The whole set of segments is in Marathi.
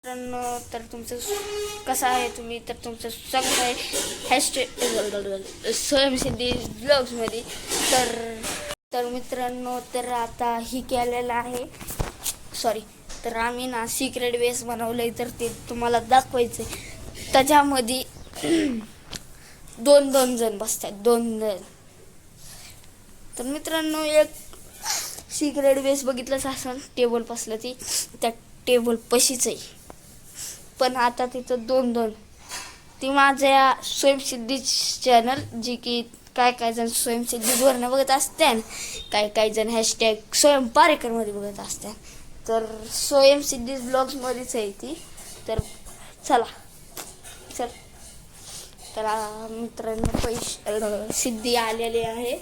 मित्रांनो, तर तुमचं कसं आहे तुम्ही? तर तुमचं स्वागत आहे स्वयंसिद्धी ब्लॉग्समध्ये. तर मित्रांनो, तर आता ही केलेलं आहे तर आम्ही ना सिक्रेट बेस बनवलं आहे, तर ते तुम्हाला दाखवायचं आहे. त्याच्यामध्ये दोन जण बसतात, 2 जण. तर मित्रांनो, एक सिक्रेट बेस बघितलंच असेल, टेबल पसलं ती त्या टेबल पशीच आहे, पण आता तिथं 2 ती माझ्या स्वयंसिद्धी चॅनल, जी की काय जण स्वयंसिद्धीवरनं बघत असते, काय जण हॅशटॅग स्वयंपारेकरमध्ये बघत असते. तर स्वयंसिद्धी ब्लॉग्समध्येच आहे ती. तर चल तर मित्रांनो, सिद्धी आलेली आहे.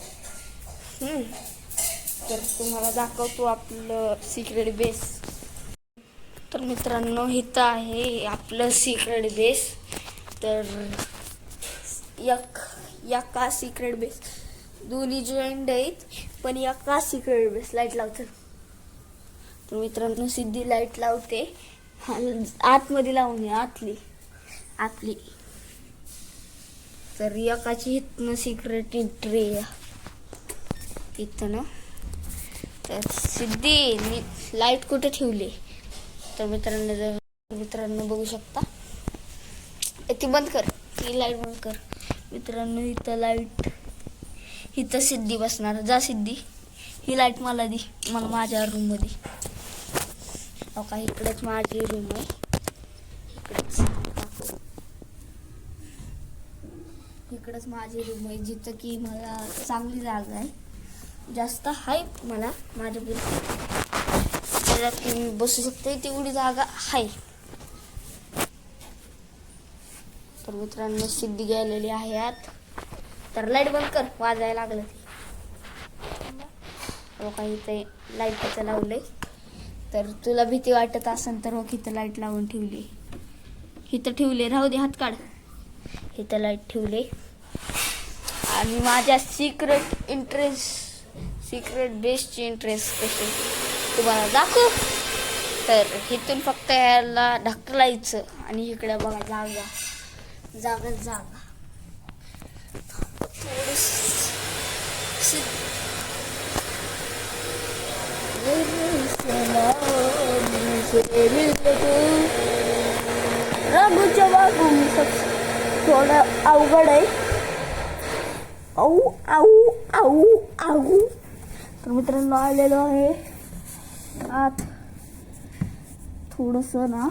तर तुम्हाला दाखवतो आपलं सिक्रेट बेस. तर मित्रांनो, इथं आहे आपलं सिक्रेट बेस. तर एका सिक्रेट बेस दोन्ही जॉईंट आहेत, पण एका सिक्रेट बेस लाईट लावतो. तर मित्रांनो, सिद्धी लाईट लावते, आतमध्ये लावून आतली. तर एकाची इथनं सिक्रेट एंट्री इथं ना. तर सिद्धी मी लाईट कुठे ठेवली? तर मित्रांनो बघू शकता, ती बंद कर, ती लाईट बंद कर. मित्रांनो, इथं सिद्धी बसणार. जा सिद्धी, ही लाईट मला माझ्या रूममध्ये. का इकडेच माझी रूम आहे, इकडेच माझी रूम आहे, जिथं की मला चांगली जागा आहे, जास्त आहे मला माझ्या की मी बसू शकते तेवढी जागा आहे. तर मित्रांनो, सिद्धी गेलेली आहे आत. तर लाईट बंद कर, वाजायला लागलं ते. काही ते लाईटचं लावलंय. तर तुला भीती वाटत असेल तर इथं लाईट लावून ठेवली, इथं ठेवले, राहू दे, हात काढ. इथं लाईट ठेवले. आणि माझ्या सिक्रेट बेसची इंटरेस्ट कशी तुम्हाला दाखवू. तर इथून फक्त याला ढकलायचं आणि इकडे बघा जागा राघूच्या बागू थोडं अवघड आहे. आऊ. तर मित्रांनो, आलेलो आहे आत. थोडस ना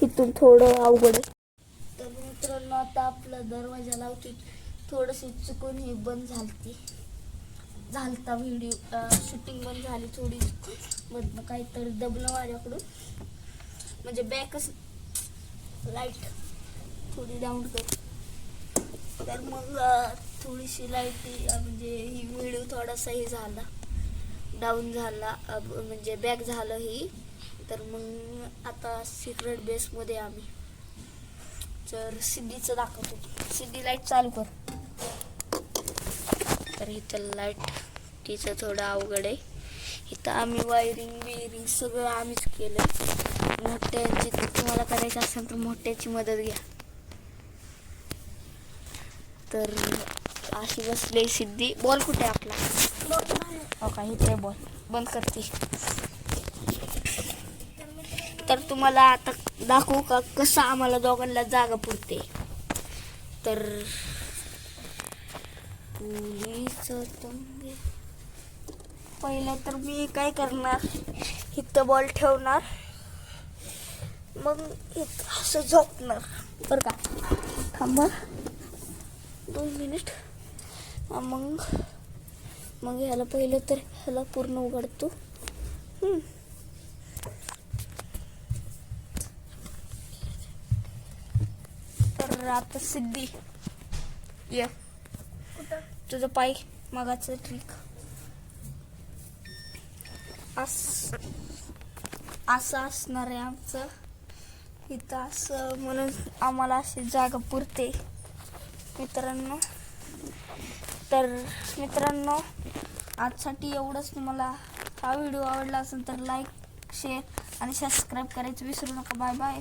इथून थोडं अवघड आहे. तर मित्रांनो, आता आपला दरवाजा लावतो. थोडंशी चुकून ही बंद झालता व्हिडिओ शूटिंग बंद झाली थोडी, मधनं काहीतरी दबलं माझ्याकडून. म्हणजे बॅकच लाईट थोडी डाऊन कर. तर मग थोडीशी लाईट म्हणजे ही व्हिडिओ थोडासा झाला, डाऊन झाला, म्हणजे बॅक झालं ही. तर मग आता सिक्रेट बेसमध्ये आम्ही. तर सिद्धीचं दाखवतो. सिद्धी लाईट चालू कर. तर इथं लाईट तिचं थोडं अवघड आहे. इथं आम्ही वायरिंग सगळं आम्हीच केलं. मोठ्याची तुम्हाला करायचं असेल तर मोठ्याची मदत घ्या. तर अशी बसले सिद्धी. बॉल कुठे आपला? हो का, इथे बॉल बंद करते. तर तुम्हाला आता दाखवू का कसं आम्हाला दोघांना जागा पुरते. तर पहिलं तर मी काय करणार, इथं बॉल ठेवणार, मग इथं असं झोपणार बरं का. थांबा 2 मिनिट. मग ह्याला पहिलं तर ह्याला पूर्ण उघडतो. तर आता सिद्धी ये, तुझं पाय मागाचं ट्रिक असं असणार आहे आमचं इथं, असं म्हणून आम्हाला अशी जागा पुरते मित्रांनो. तर मित्रांनो, आजसाठी एवढंच. तुम्हाला हा व्हिडिओ आवडला असेल तर लाईक, शेअर आणि सबस्क्राईब करायचं विसरू नका. Bye bye.